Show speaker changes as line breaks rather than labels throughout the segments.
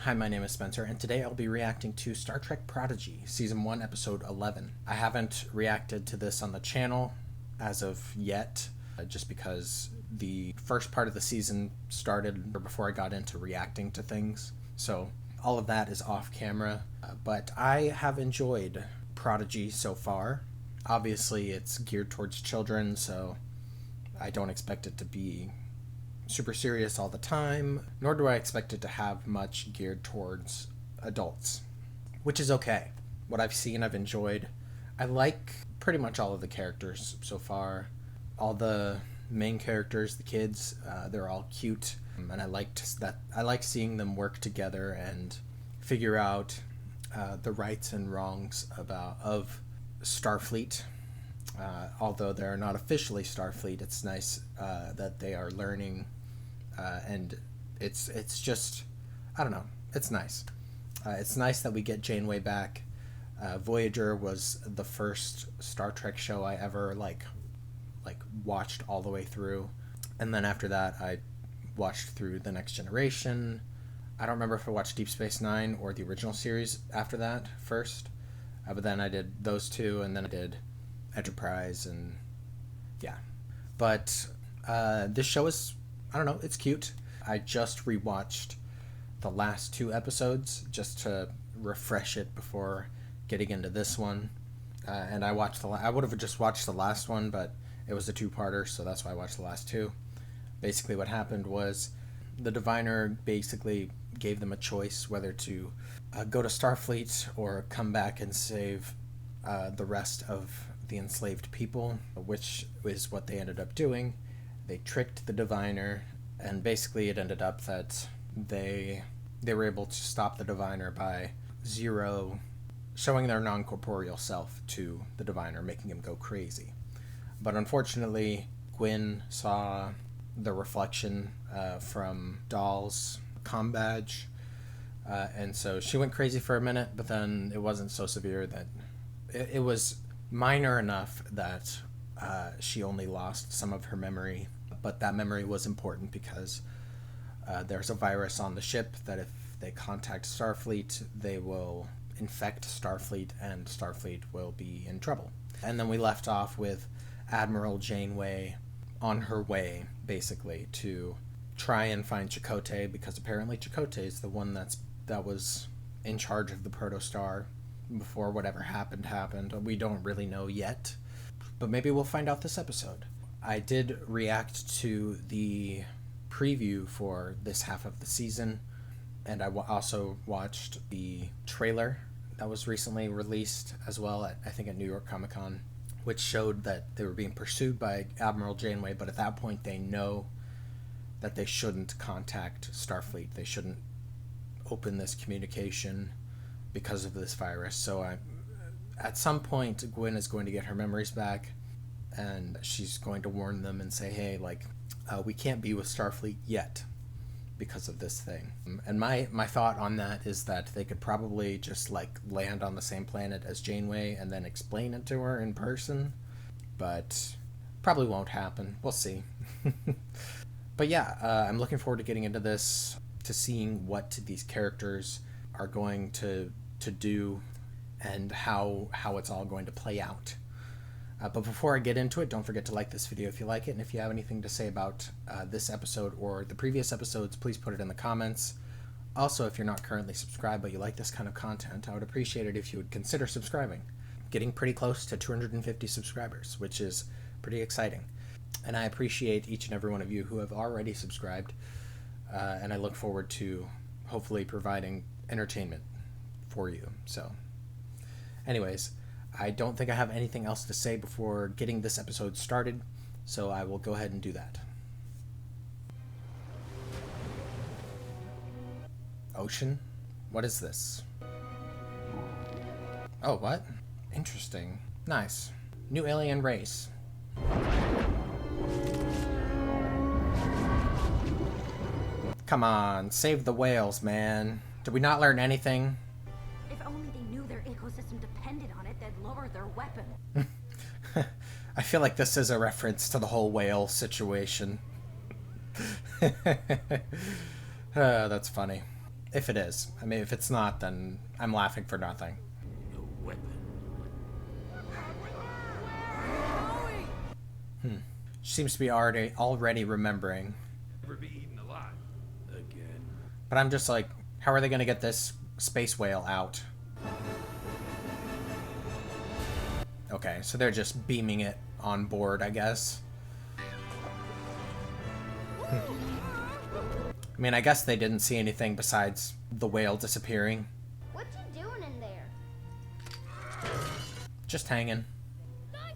Hi, my name is Spencer, and today I'll be reacting to Star Trek Prodigy, Season 1, Episode 11. I haven't reacted to this on the channel as of yet, just because the first part of the season started before I got into reacting to things. So all of that is off camera, but I have enjoyed Prodigy so far. Obviously, it's geared towards children, so I don't expect it to be super serious all the time, nor do I expect it to have much geared towards adults, which is okay. What I've seen, I've enjoyed. I like pretty much all of the characters so far. All the main characters, the kids, they're all cute, and I like seeing them work together and figure out the rights and wrongs of Starfleet. Although they're not officially Starfleet, it's nice that they are learning, and it's just, I don't know, it's nice. It's nice that we get Janeway back. Voyager was the first Star Trek show I ever like watched all the way through, and then after that I watched through The Next Generation. I don't remember if I watched Deep Space Nine or the original series after that first, but then I did those two, and then I did Enterprise, and yeah. But this show is, I don't know, it's cute. I just rewatched the last two episodes just to refresh it before getting into this one, and I would have just watched the last one, but it was a two-parter, so that's why I watched the last two. Basically what happened was the diviner basically gave them a choice whether to go to Starfleet or come back and save the rest of the enslaved people, which is what they ended up doing. They tricked the diviner, and basically it ended up that they were able to stop the diviner by Zero showing their non-corporeal self to the diviner, making him go crazy. But unfortunately, Gwyn saw the reflection from Dahl's comm badge, and so she went crazy for a minute, but then it wasn't so severe that it was minor enough that she only lost some of her memory, but that memory was important because there's a virus on the ship that if they contact Starfleet, they will infect Starfleet, and Starfleet will be in trouble. And then we left off with Admiral Janeway on her way, basically, to try and find Chakotay, because apparently Chakotay is the one that was in charge of the Protostar before whatever happened. We don't really know yet, but maybe we'll find out this episode. I did react to the preview for this half of the season, and I also watched the trailer that was recently released as well I think at New York Comic Con, which showed that they were being pursued by Admiral Janeway, but at that point they know that they shouldn't contact Starfleet. They shouldn't open this communication because of this virus. So at some point, Gwyn is going to get her memories back, and she's going to warn them and say, hey, we can't be with Starfleet yet because of this thing. And my thought on that is that they could probably just land on the same planet as Janeway and then explain it to her in person, but probably won't happen. We'll see. But yeah, I'm looking forward to getting into this, to seeing what these characters are going to do and how it's all going to play out. But before I get into it, don't forget to like this video if you like it, and if you have anything to say about this episode or the previous episodes, please put it in the comments. Also, if you're not currently subscribed but you like this kind of content, I would appreciate it if you would consider subscribing. Getting pretty close to 250 subscribers, which is pretty exciting. And I appreciate each and every one of you who have already subscribed, and I look forward to hopefully providing entertainment for you. So anyways, I don't think I have anything else to say before getting this episode started, so I will go ahead and do that. Ocean? What is this? Oh, what? Interesting. Nice. New alien race. Come on, save the whales, man. Did we not learn anything?
If only they knew their ecosystem depended on it, they'd lower their weapon.
I feel like this is a reference to the whole whale situation. That's funny. If it is. I mean, if it's not, then I'm laughing for nothing.
No weapon.
She seems to be already remembering.
Never be eaten alive. Again.
But I'm just like, how are they going to get this space whale out? Okay, so they're just beaming it on board, I guess. I mean, I guess they didn't see anything besides the whale disappearing.
What you doing in there?
Just hanging.
Guys!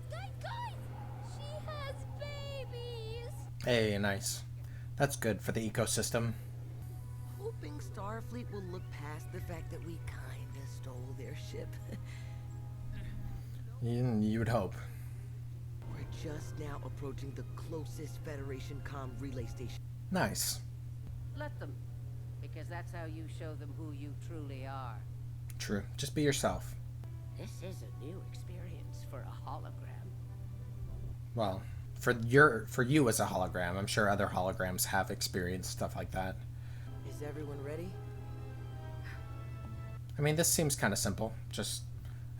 She has babies!
Hey, nice. That's good for the ecosystem.
Hoping Starfleet will look past the fact that we kinda stole their ship.
You would hope.
We're just now approaching the closest Federation comm relay station.
Nice.
Let them, because that's how you show them who you truly are.
True. Just be yourself.
This is a new experience for a hologram.
Well, for you as a hologram, I'm sure other holograms have experienced stuff like that.
Is everyone ready?
I mean, this seems kind of simple. Just,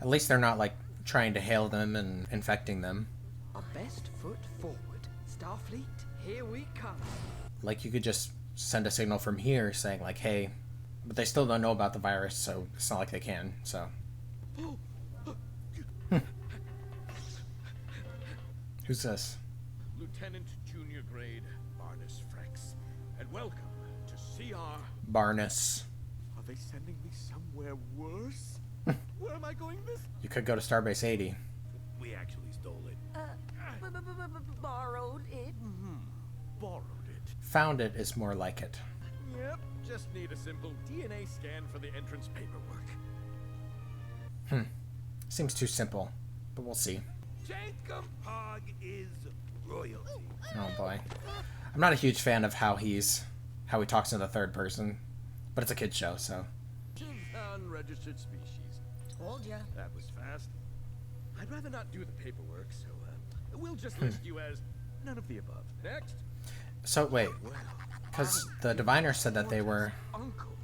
at least they're not, like, trying to hail them and infecting them.
Our best foot forward. Starfleet, here we come.
Like, you could just send a signal from here saying, like, hey, but they still don't know about the virus, so it's not like they can, so. Who's this?
Lieutenant Junior Grade Barnes Frex. And welcome to CR.
Barnes.
Are they sending me somewhere worse? Where am I going this?
You could go to Starbase 80.
We actually stole it.
Borrowed it.
Borrowed it.
Found it is more like it.
Yep. Just need a simple DNA scan for the entrance paperwork.
Seems too simple, but we'll see.
Jacob Hogg is royalty.
Oh boy. I'm not a huge fan of how he talks in the third person, but it's a kid's show, so.
Unregistered species.
Told ya.
That was fast. I'd rather not do the paperwork, so we'll just list you as none of the above. Next.
So wait,
Well,
because the diviner said that they were
uncle.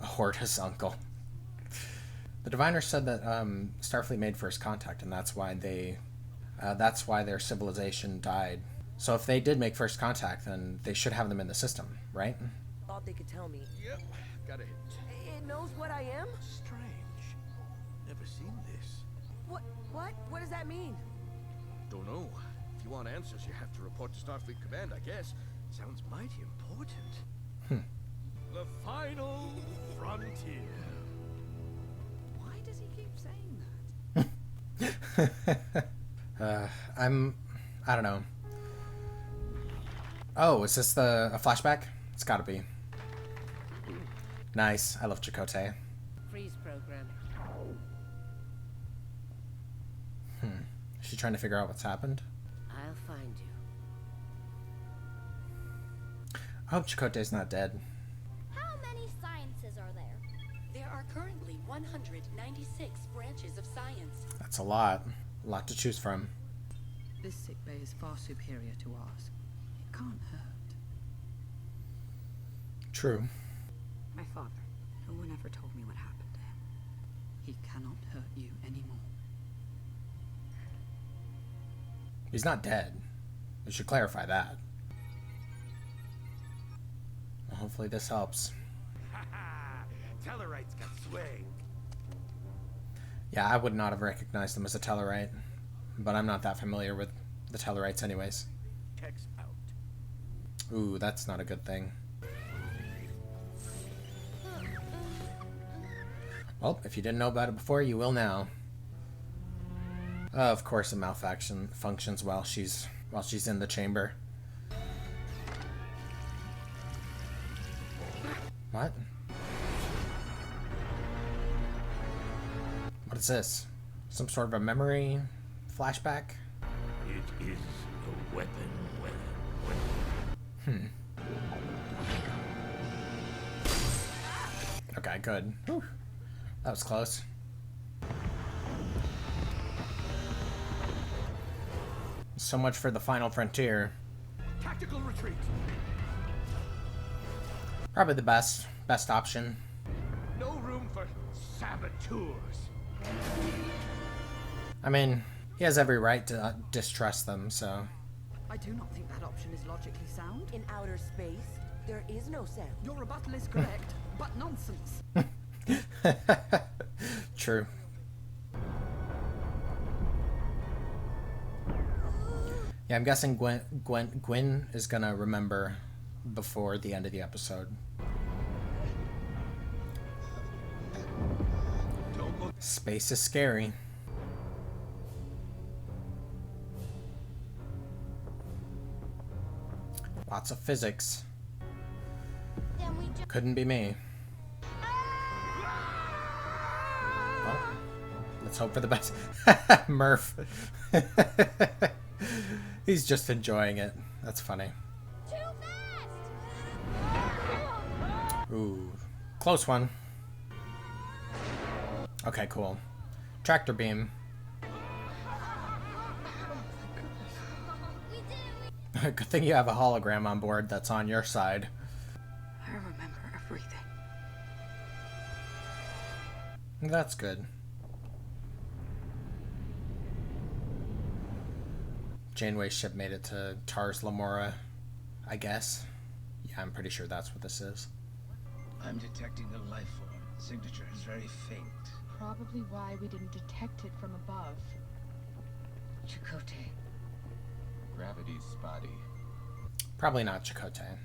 a Hortus uncle. The diviner said that Starfleet made first contact, and that's why their civilization died. So if they did make first contact, then they should have them in the system, right?
Thought they could tell me.
Yep. Got a hint.
It knows what I am?
Strange. Never seen this.
What does that mean?
Don't know. If you want answers, you have to report to Starfleet Command, I guess. Sounds mighty important. The final frontier.
Why does he keep saying that?
I don't know. Oh, is this a flashback? It's gotta be. Nice. I love Chakotay.
Freeze program.
Is she trying to figure out what's happened?
I'll find you.
I hope Chakotay's not dead.
How many sciences are there?
There are currently 196 branches of science.
That's a lot. A lot to choose from.
This sickbay is far superior to ours. It can't hurt.
True.
My father. No one ever told me what happened to him.
He cannot hurt you anymore.
He's not dead. We should clarify that. Well, hopefully this helps.
Haha! Tellarites got sway.
Yeah, I would not have recognized them as a Tellarite, but I'm not that familiar with the Tellarites anyways.
Checks out.
Ooh, that's not a good thing. Well, if you didn't know about it before, you will now. Of course, a malfunction functions while she's in the chamber. What? What is this? Some sort of a memory flashback?
It is a weapon.
Okay, good. Whew. That was close. So much for the final frontier.
Tactical retreat.
Probably the best option.
for saboteurs.
I mean, he has every right to distrust them, so...
I do not think that option is logically sound.
In outer space, there is no sound.
Your rebuttal is correct, but nonsense.
True. Yeah, I'm guessing Gwen is gonna remember before the end of the episode. Space is scary. Lots of physics.
Then we just
Couldn't be me. Well, let's hope for the best. Murph. He's just enjoying it. That's funny.
too fast.
Ooh, close one. Okay, cool. Tractor beam.
We did it.
Good thing you have a hologram on board that's on your side.
I remember everything.
That's good. Janeway's ship made it to Tars Lamora, I guess. Yeah, I'm pretty sure that's what this is.
I'm detecting a life form. Signature is very faint.
Probably why we didn't detect it from above.
Chakotay.
Gravity's spotty.
Probably not Chakotay.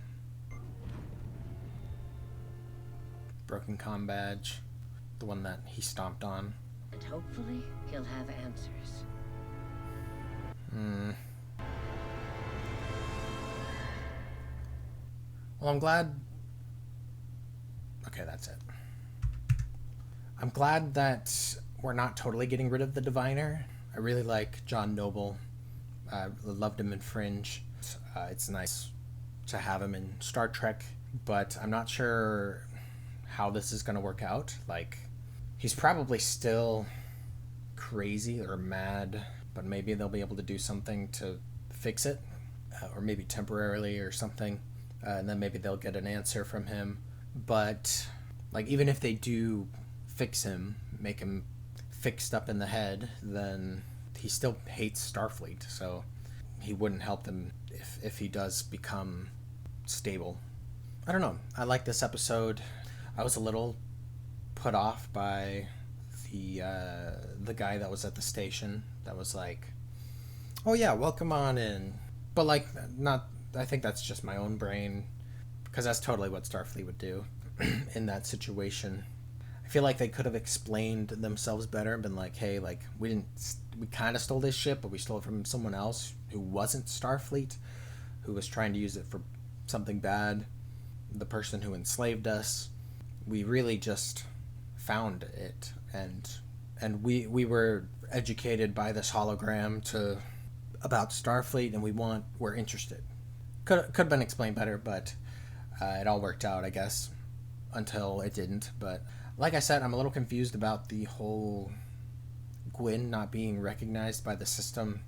Broken comm badge. The one that he stomped on.
And hopefully he'll have answers.
Well, I'm glad... Okay, that's it. I'm glad that we're not totally getting rid of the Diviner. I really like John Noble. I loved him in Fringe. It's nice to have him in Star Trek, but I'm not sure how this is going to work out. Like, he's probably still crazy or mad, but maybe they'll be able to do something to fix it, or maybe temporarily or something, and then maybe they'll get an answer from him. But, like, even if they do fix him, make him fixed up in the head, then he still hates Starfleet, so he wouldn't help them if he does become stable. I don't know. I like this episode. I was a little put off by the guy that was at the station that was like, oh yeah, welcome on in. But like, not, I think that's just my own brain, because that's totally what Starfleet would do in that situation. I feel like they could have explained themselves better and been like, hey, like, we kind of stole this ship, but we stole it from someone else who wasn't Starfleet, who was trying to use it for something bad. The person who enslaved us, we really just found it, and we were educated by this hologram about Starfleet, and we're interested. Could have been explained better, but it all worked out, I guess, until it didn't. But like I said, I'm a little confused about the whole Gwyn not being recognized by the system,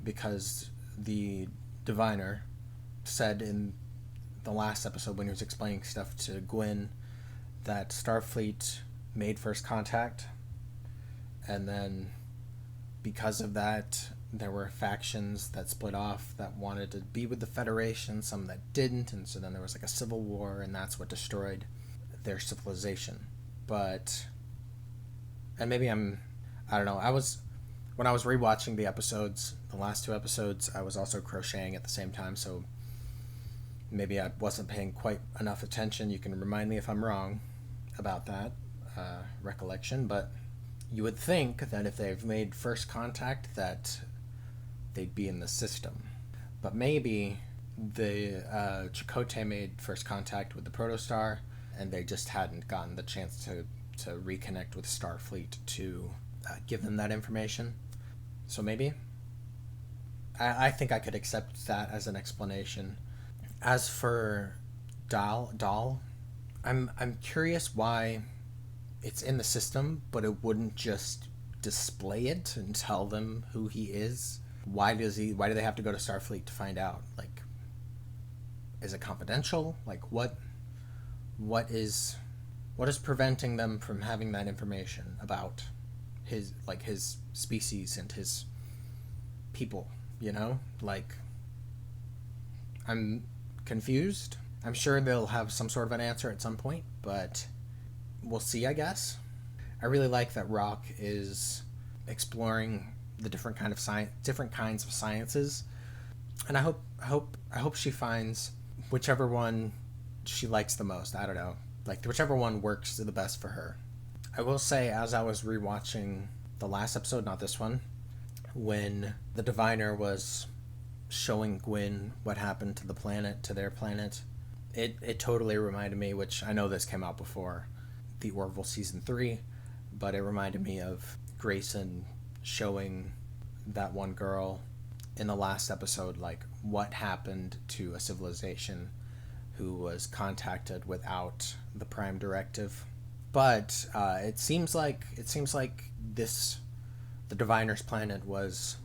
because the Diviner said in the last episode when he was explaining stuff to Gwyn that Starfleet made first contact, and then because of that there were factions that split off that wanted to be with the Federation, some that didn't, and so then there was like a civil war, and that's what destroyed their civilization. But, and maybe I don't know, when I was rewatching the episodes, the last two episodes, I was also crocheting at the same time, so maybe I wasn't paying quite enough attention. You can remind me if I'm wrong about that recollection, but you would think that if they've made first contact that they'd be in the system. But maybe the Chakotay made first contact with the Protostar, and they just hadn't gotten the chance to reconnect with Starfleet to give them that information. So maybe. I think I could accept that as an explanation. As for Dahl, I'm curious why it's in the system, but it wouldn't just display it and tell them who he is. Why do they have to go to Starfleet to find out? Like, is it confidential? Like, what is What is preventing them from having that information about his species and his people, you know? Like, I'm confused. I'm sure they'll have some sort of an answer at some point, but we'll see, I guess. I really like that Rok is exploring the different kinds of sciences, and I hope she finds whichever one she likes the most. I don't know, like whichever one works the best for her. I will say, as I was rewatching the last episode, not this one, when the diviner was showing Gwyn what happened to the planet, to their planet, it totally reminded me, which I know this came out before the Orville season 3, but it reminded me of Grayson showing that one girl in the last episode, like, what happened to a civilization who was contacted without the Prime Directive. But it seems like the Diviner's planet was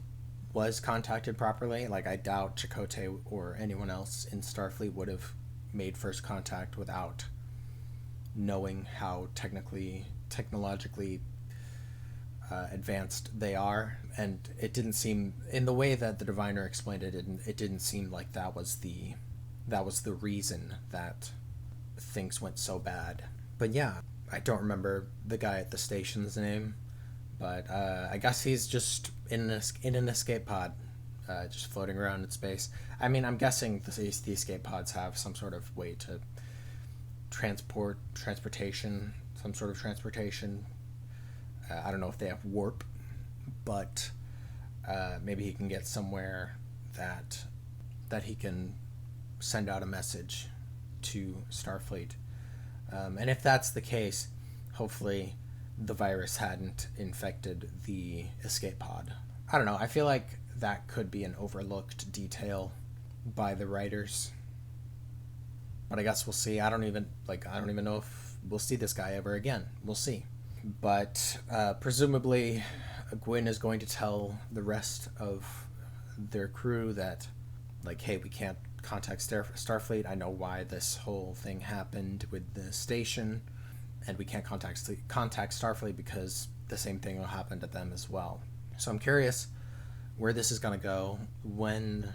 contacted properly. Like, I doubt Chakotay or anyone else in Starfleet would have made first contact without knowing how technologically advanced they are. And it didn't seem, in the way that the Diviner explained it, it didn't seem like that was the reason that things went so bad. But yeah, I don't remember the guy at the station's name, but I guess he's just in an escape pod, just floating around in space. I mean, I'm guessing the escape pods have some sort of way to transportation. I don't know if they have warp, but maybe he can get somewhere that he can send out a message to Starfleet. And if that's the case, hopefully the virus hadn't infected the escape pod. I don't know. I feel like that could be an overlooked detail by the writers. But I guess we'll see. I don't even know if we'll see this guy ever again. We'll see. But presumably Gwyn is going to tell the rest of their crew that, like, hey, we can't contact Starfleet. I know why this whole thing happened with the station, and we can't contact Starfleet because the same thing will happen to them as well. So I'm curious where this is going to go, when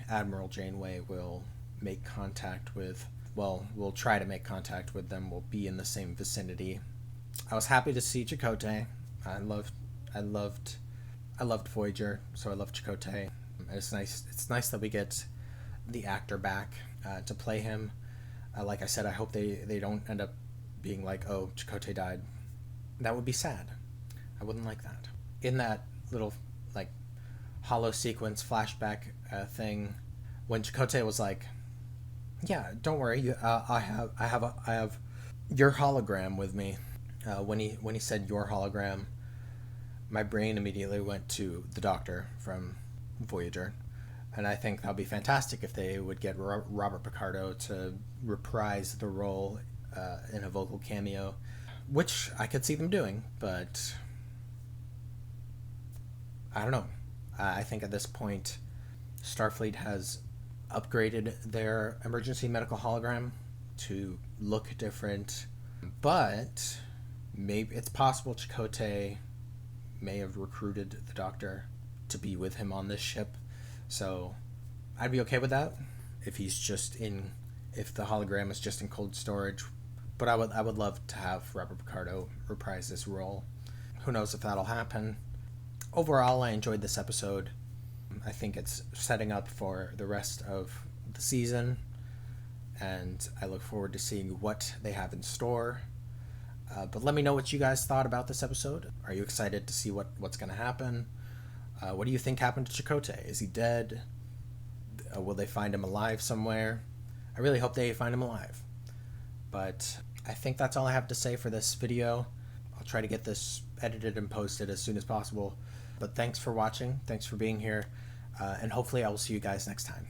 Admiral Janeway will make contact with, we'll try to make contact with them. We'll be in the same vicinity. I was happy to see Chakotay. I loved Voyager, so I love Chakotay. It's nice that we get the actor back to play him. Like I said, I hope they don't end up being like, oh, Chakotay died. That would be sad. I wouldn't like that. In that little, like, hollow sequence flashback thing, when Chakotay was like, yeah, don't worry, I have your hologram with me. When he said your hologram, my brain immediately went to the Doctor from Voyager, and I think that would be fantastic if they would get Robert Picardo to reprise the role in a vocal cameo, which I could see them doing, but I don't know. I think at this point Starfleet has upgraded their emergency medical hologram to look different, but maybe it's possible Chakotay may have recruited the Doctor to be with him on this ship, so I'd be okay with that if the hologram is just in cold storage. But I would love to have Robert Picardo reprise this role. Who knows if that'll happen. Overall, I enjoyed this episode. I think it's setting up for the rest of the season, and I look forward to seeing what they have in store. But let me know what you guys thought about this episode. Are you excited to see what's going to happen? What do you think happened to Chakotay? Is he dead? Will they find him alive somewhere? I really hope they find him alive. But I think that's all I have to say for this video. I'll try to get this edited and posted as soon as possible. But thanks for watching. Thanks for being here. And hopefully I will see you guys next time.